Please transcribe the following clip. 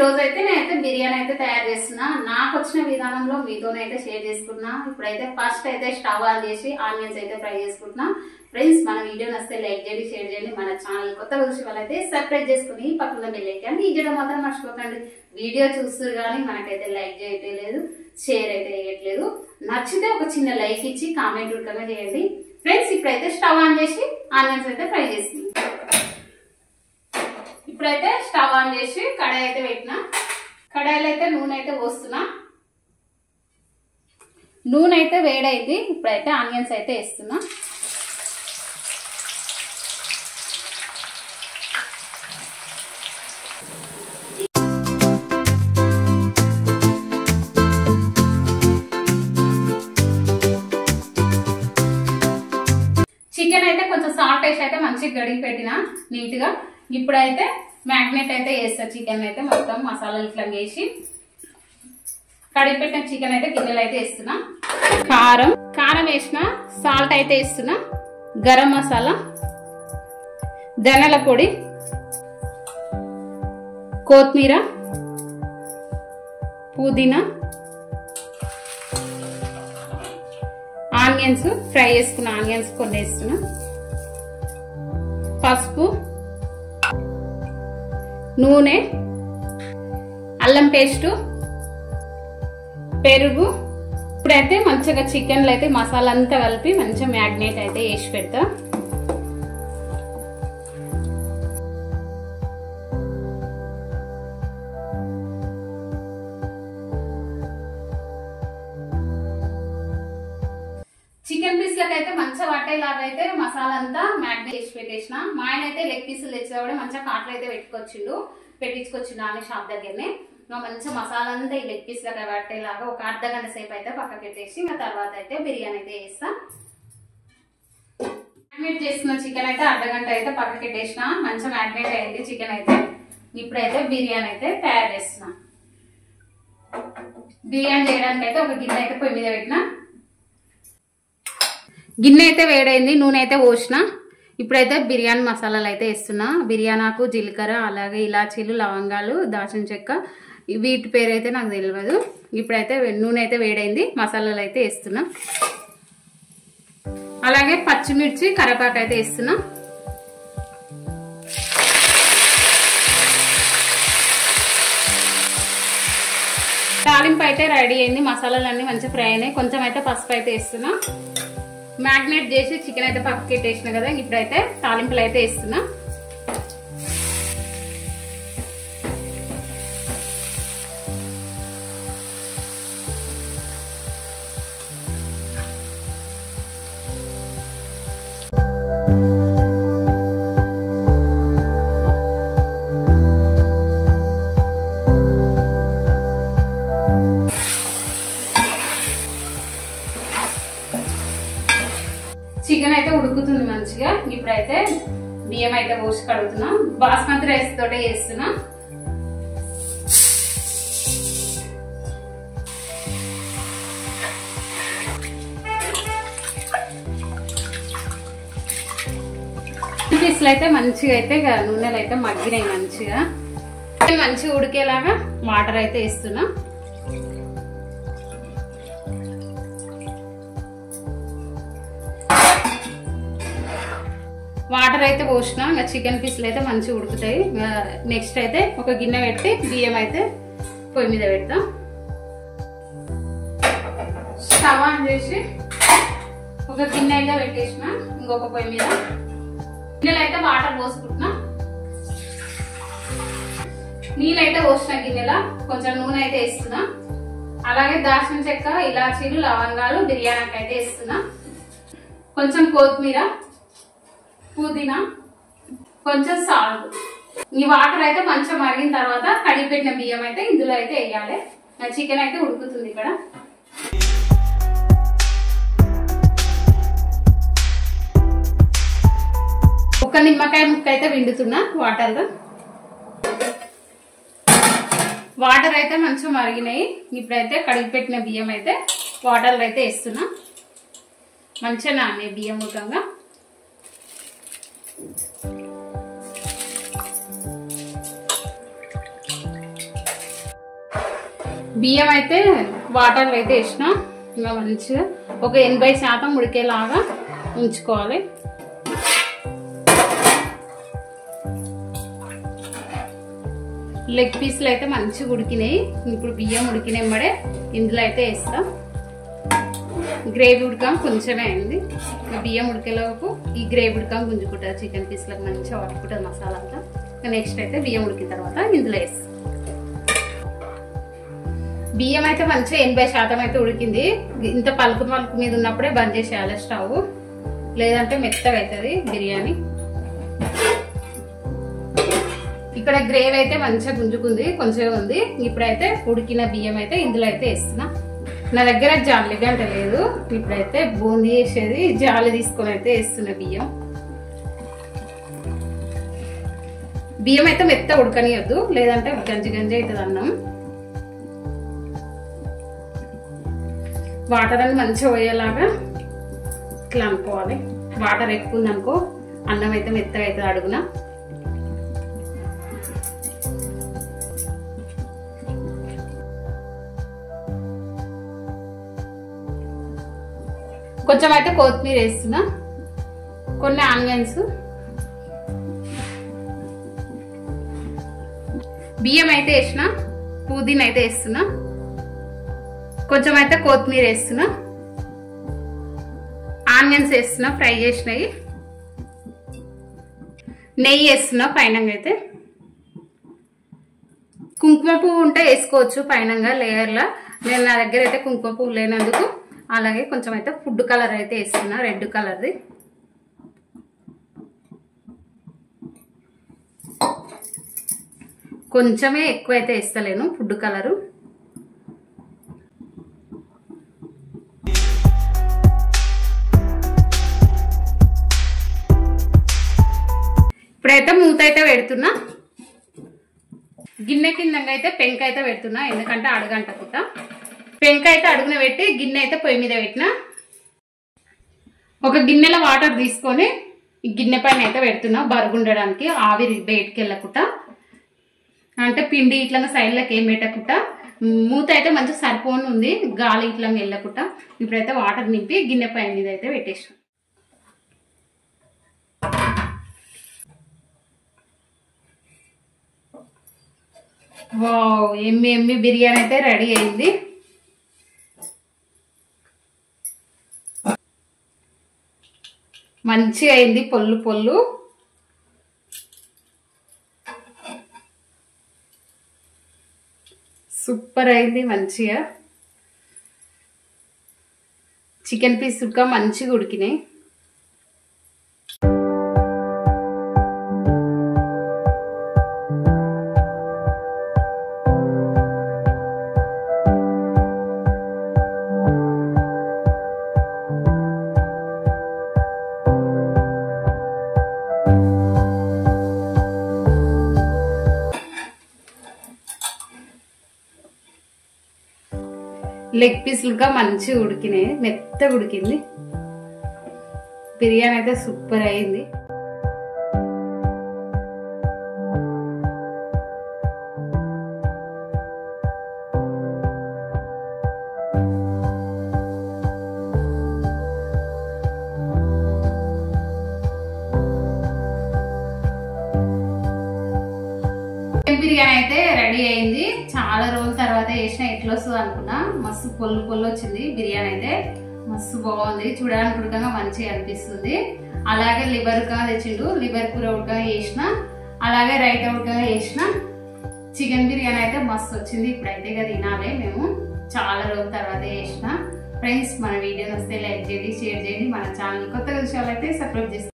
రోజు అయితే నేనైతే బిర్యానీ అయితే తయారు చేస్తున్నా. నాకు వచ్చిన విధానంలో మీతోనైతే షేర్ చేసుకుంటున్నా. ఇప్పుడైతే ఫస్ట్ అయితే స్టవ్ ఆన్ చేసి ఆనియన్స్ అయితే ఫ్రై చేసుకుంటున్నా. ఫ్రెండ్స్, మన వీడియో నచ్చితే లైక్ చేయండి, షేర్ చేయండి. మన ఛానల్ కొత్త చూసి వాళ్ళైతే సబ్స్క్రైబ్ చేసుకుని పక్కన బెల్ ఐకాన్ ఇచ్చడం మాత్రం మర్చిపోకండి. వీడియో చూస్తారు కానీ మనకైతే లైక్ చేయట్లేదు, షేర్ అయితే చేయట్లేదు. నచ్చితే ఒక చిన్న లైక్ ఇచ్చి కామెంట్ ఉడకగా చేయండి. ఫ్రెండ్స్, ఇప్పుడైతే స్టవ్ ఆన్ చేసి ఆనియన్స్ అయితే ఫ్రై చేస్తుంది. ఇప్పుడైతే స్టవ్ ఆన్ చేసి కడాయి అయితే పెట్టినా. కడాయిలో అయితే నూనె అయితే పోస్తున్నా. నూనె అయితే వేడైంది. ఇప్పుడైతే ఆనియన్స్ అయితే వేస్తున్నా. చికెన్ అయితే కొంచెం సాల్ట్ వేసి అయితే మంచిగా గడిగి పెట్టినా నీట్ గా. ఇప్పుడైతే మ్యాగ్నేట్ అయితే వేస్తా. చికెన్ అయితే మొత్తం మసాలాలు ఇట్లా వేసి కడిగి పెట్టిన చికెన్ అయితే గిన్నెలు అయితే వేస్తున్నా. కారం వేసిన, సాల్ట్ అయితే వేస్తున్నా, గరం మసాలా, ధనియాల పొడి, కొత్తిమీర, పుదీనా, ఆనియన్స్ ఫ్రై చేసుకున్న ఆనియన్స్ కొన్ని వేస్తున్నా, పసుపు, నూనె, అల్లం పేస్టు, పెరుగు. ఇప్పుడైతే మంచిగా చికెన్ లో అయితే మసాలా అంతా కలిపి మంచిగా మ్యాగ్నేట్ అయితే వేసి పెడతా. చికెన్ పీస్ లకు అయితే మంచిగా పట్టేలాగా అయితే మసాలా అంతా మ్యాగ్నేట్ చేసి పెట్టేసిన. మా ఆయన అయితే లెగ్ పీసులు తెచ్చేవాడు మంచిగా కాట్లు అయితే పెట్టించుకొచ్చిండు ఆమె షాప్ దగ్గరనే. మంచిగా మసాలా అంతా ఈ లెగ్ పీస్ లకు పట్టేలాగా ఒక అర్ధ గంట సేపు అయితే పక్కకి పెట్టేసి ఇంకా తర్వాత అయితే బిర్యానీ అయితే వేస్తా. మ్యాగ్నేట్ చేసిన చికెన్ అయితే అర్ధ గంట అయితే పక్కకి పెట్టేసిన. మంచిగా మ్యాగ్నేట్ అయింది చికెన్ అయితే. ఇప్పుడైతే బిర్యానీ అయితే తయారు చేస్తున్నా. బిర్యానీ చేయడానికి అయితే ఒక గిన్నె అయితే పొయ్యి మీద పెట్టిన. గిన్నె అయితే వేడైంది, నూనె అయితే పోసిన. ఇప్పుడైతే బిర్యానీ మసాలాలు అయితే వేస్తున్నా. బిర్యానాకు, జీలకర్ర, అలాగే ఇలాచీలు, లవంగాలు, దాల్చిన చెక్క, వీటి పేరు అయితే నాకు తెలియదు. ఇప్పుడైతే నూనె అయితే వేడైంది, మసాలాలు అయితే వేస్తున్నా. అలాగే పచ్చిమిర్చి, కరివేపాకు అయితే వేస్తున్నా. తాలింపు అయితే రెడీ అయింది. మసాలాలన్నీ మంచిగా ఫ్రై అయినాయి. కొంచెం అయితే పసుపు అయితే వేస్తున్నా. మ్యాగ్నేట్ చేసి చికెన్ అయితే పక్కకి పెట్టేసిన కదా. ఇప్పుడైతే తాలింపులు అయితే వేస్తున్నా. చికెన్ అయితే ఉడుకుతుంది మంచిగా. ఇప్పుడైతే బియ్యం అయితే పోసి కడుగుతున్నా. బాస్మతి రైస్ తోటే చేస్తున్నా. పీసులు అయితే మంచిగా అయితే నూనెలు అయితే మగ్గినాయి. మంచిగా ఉడికేలాగా వాటర్ అయితే వేస్తున్నా. వాటర్ అయితే పోసిన. ఇంకా చికెన్ పీసులు అయితే మంచిగా ఉడుకుతాయి. నెక్స్ట్ అయితే ఒక గిన్నె పెట్టి బియ్యం అయితే పొయ్యి మీద పెడతాం. స్టవ్ ఆన్ చేసి ఒక గిన్నె అయితే పెట్టేసిన. ఇంకొక పొయ్యి మీద గిన్నెలు అయితే వాటర్ పోసుకుంటున్నా. నీళ్ళైతే పోసిన గిన్నెలో కొంచెం నూనె అయితే వేస్తున్నా. అలాగే దాల్చిన చెక్క, ఇలాచీలు, లవంగాలు బిర్యానీకి అయితే వేస్తున్నా. కొంచెం కొత్తిమీర, పుదీనా, కొంచెం సాల్ట్. ఈ వాటర్ అయితే మంచిగా మరిగిన తర్వాత కడిగి పెట్టిన బియ్యం అయితే ఇందులో అయితే వేయాలి. చికెన్ అయితే ఉడుకుతుంది. ఇక్కడ ఒక నిమ్మకాయ ముక్క అయితే విండుతున్నా వాటర్లో. వాటర్ అయితే మంచిగా మరిగినాయి. ఇప్పుడైతే కడిగి పెట్టిన బియ్యం అయితే వాటర్లో అయితే వేస్తున్నా. మంచిగా నానే బియ్యం ముఖంగా. బియ్యం అయితే వాటర్లో అయితే వేసిన ఇంకా మంచిగా ఒక 80% ఉడికేలాగా ఉంచుకోవాలి. లెగ్ పీస్లు అయితే మంచిగా ఉడికినాయి. ఇప్పుడు బియ్యం ఉడికినమ్మడే ఇందులో అయితే వేస్తాం. గ్రేవీ ఉడకం కొంచెమే అయింది. బియ్యం ఉడికేలోపు ఈ గ్రేవీ ఉడకం గుంజుకుంటుంది. చికెన్ పీస్లకు మంచిగా పట్టుకుంటుంది మసాలా అంతా. నెక్స్ట్ అయితే బియ్యం ఉడికిన తర్వాత ఇందులో వేస్తాం. బియ్యం అయితే మంచిగా 80% అయితే ఉడికింది. ఇంత పలుకు పలుకు మీద ఉన్నప్పుడే బంద్ చేసేయాలి స్టవ్, లేదంటే మెత్తగా అవుతుంది బిర్యానీ. ఇక్కడ గ్రేవీ అయితే మంచిగా గుంజుకుంది, కొంచెం ఉంది. ఇప్పుడైతే ఉడికిన బియ్యం అయితే ఇందులో అయితే వేస్తున్నా. నా దగ్గర జాలి గంట లేదు. ఇప్పుడైతే బూందీ వేసేది జాలి తీసుకొని అయితే వేస్తున్నా బియ్యం. బియ్యం అయితే మెత్త ఉడకనియద్దు, లేదంటే గంజి గంజి అవుతుంది అన్నం. వాటర్ అని మంచిగా పోయేలాగా ఇట్లా అనుకోవాలి. వాటర్ ఎక్కువ ఉందనుకో అన్నం అయితే మెత్తగా అవుతుంది అడుగున. కొంచెం అయితే కొత్తిమీర వేస్తున్నా, కొన్ని ఆనియన్స్. బియ్యం అయితే వేసిన, పుదీనా అయితే వేస్తున్నా, కొంచెం అయితే కొత్తిమీర వేస్తున్నా, ఆనియన్స్ వేస్తున్నా ఫ్రై చేసినవి, నెయ్యి వేస్తున్నా పైనంగా. అయితే కుంకుమ పువ్వు ఉంటే వేసుకోవచ్చు పైనంగా లేయర్లా. నేను నా దగ్గర అయితే కుంకుమ పువ్వు లేనందుకు అలాగే కొంచెం అయితే ఫుడ్ కలర్ అయితే వేస్తున్నా, రెడ్ కలర్ది. కొంచెమే ఎక్కువ అయితే వేస్తలేను ఫుడ్ కలరు. ఇప్పుడైతే మూత అయితే పెడుతున్నా. గిన్నె కిందంగా అయితే పెంక అయితే పెడుతున్నా, ఎందుకంటే అడుగంటకుట. పెంక అయితే అడుగున పెట్టి గిన్నె అయితే పొయ్యి మీద పెట్టిన. ఒక గిన్నెలో వాటర్ తీసుకొని ఈ గిన్నె పైన అయితే పెడుతున్నా, బరుగుండడానికి. ఆవిరి బయటికి వెళ్ళకుండా, అంటే పిండి ఇట్లా సైడ్లోకి ఏం పెట్టకుండా. మూత అయితే మంచిగా సరిపోని ఉంది, గాలి ఇట్లా వెళ్ళకుండా. ఇప్పుడైతే వాటర్ నింపి గిన్నె పైన మీద అయితే పెట్టేసాం. వావ్, ఎమ్మి ఎమ్మి బిర్యానీ అయితే రెడీ అయింది. మంచిగా అయింది, పొల్లు పొల్లు. సూపర్ అయింది మంచిగా. చికెన్ పీస్ ఉడక మంచిగా ఉడికినాయి. లెగ్ పీస్లుగా మంచిగా ఉడికినాయి, మెత్తగా ఉడికింది. బిర్యానీ అయితే సూపర్ అయింది. బిర్యానీ అయితే రెడీ అయింది. చాలా రోజుల తర్వాత చేసిన ఎట్లా వస్తుంది అనుకున్నా. మస్తు పొల్లు పొల్లు వచ్చింది బిర్యానీ అయితే. మస్తు బాగుంది, చూడడానికి ఉడకగా మంచిగా అనిపిస్తుంది. అలాగే లివర్ ఉడకగా తెచ్చిండు, లివర్ కూర ఉడకగా చేసిన, అలాగే రైతా ఉడకగా చేసిన. చికెన్ బిర్యానీ అయితే మస్తు వచ్చింది. ఇప్పుడైతే ఇక తినాలి మేము. చాలా రోజుల తర్వాత చేసిన. ఫ్రెండ్స్, మన వీడియో వస్తే లైక్ చేయండి, షేర్ చేయండి. మన ఛానల్ కొత్తగా చూసే వాళ్ళైతే సబ్స్క్రైబ్ చేసుకోండి.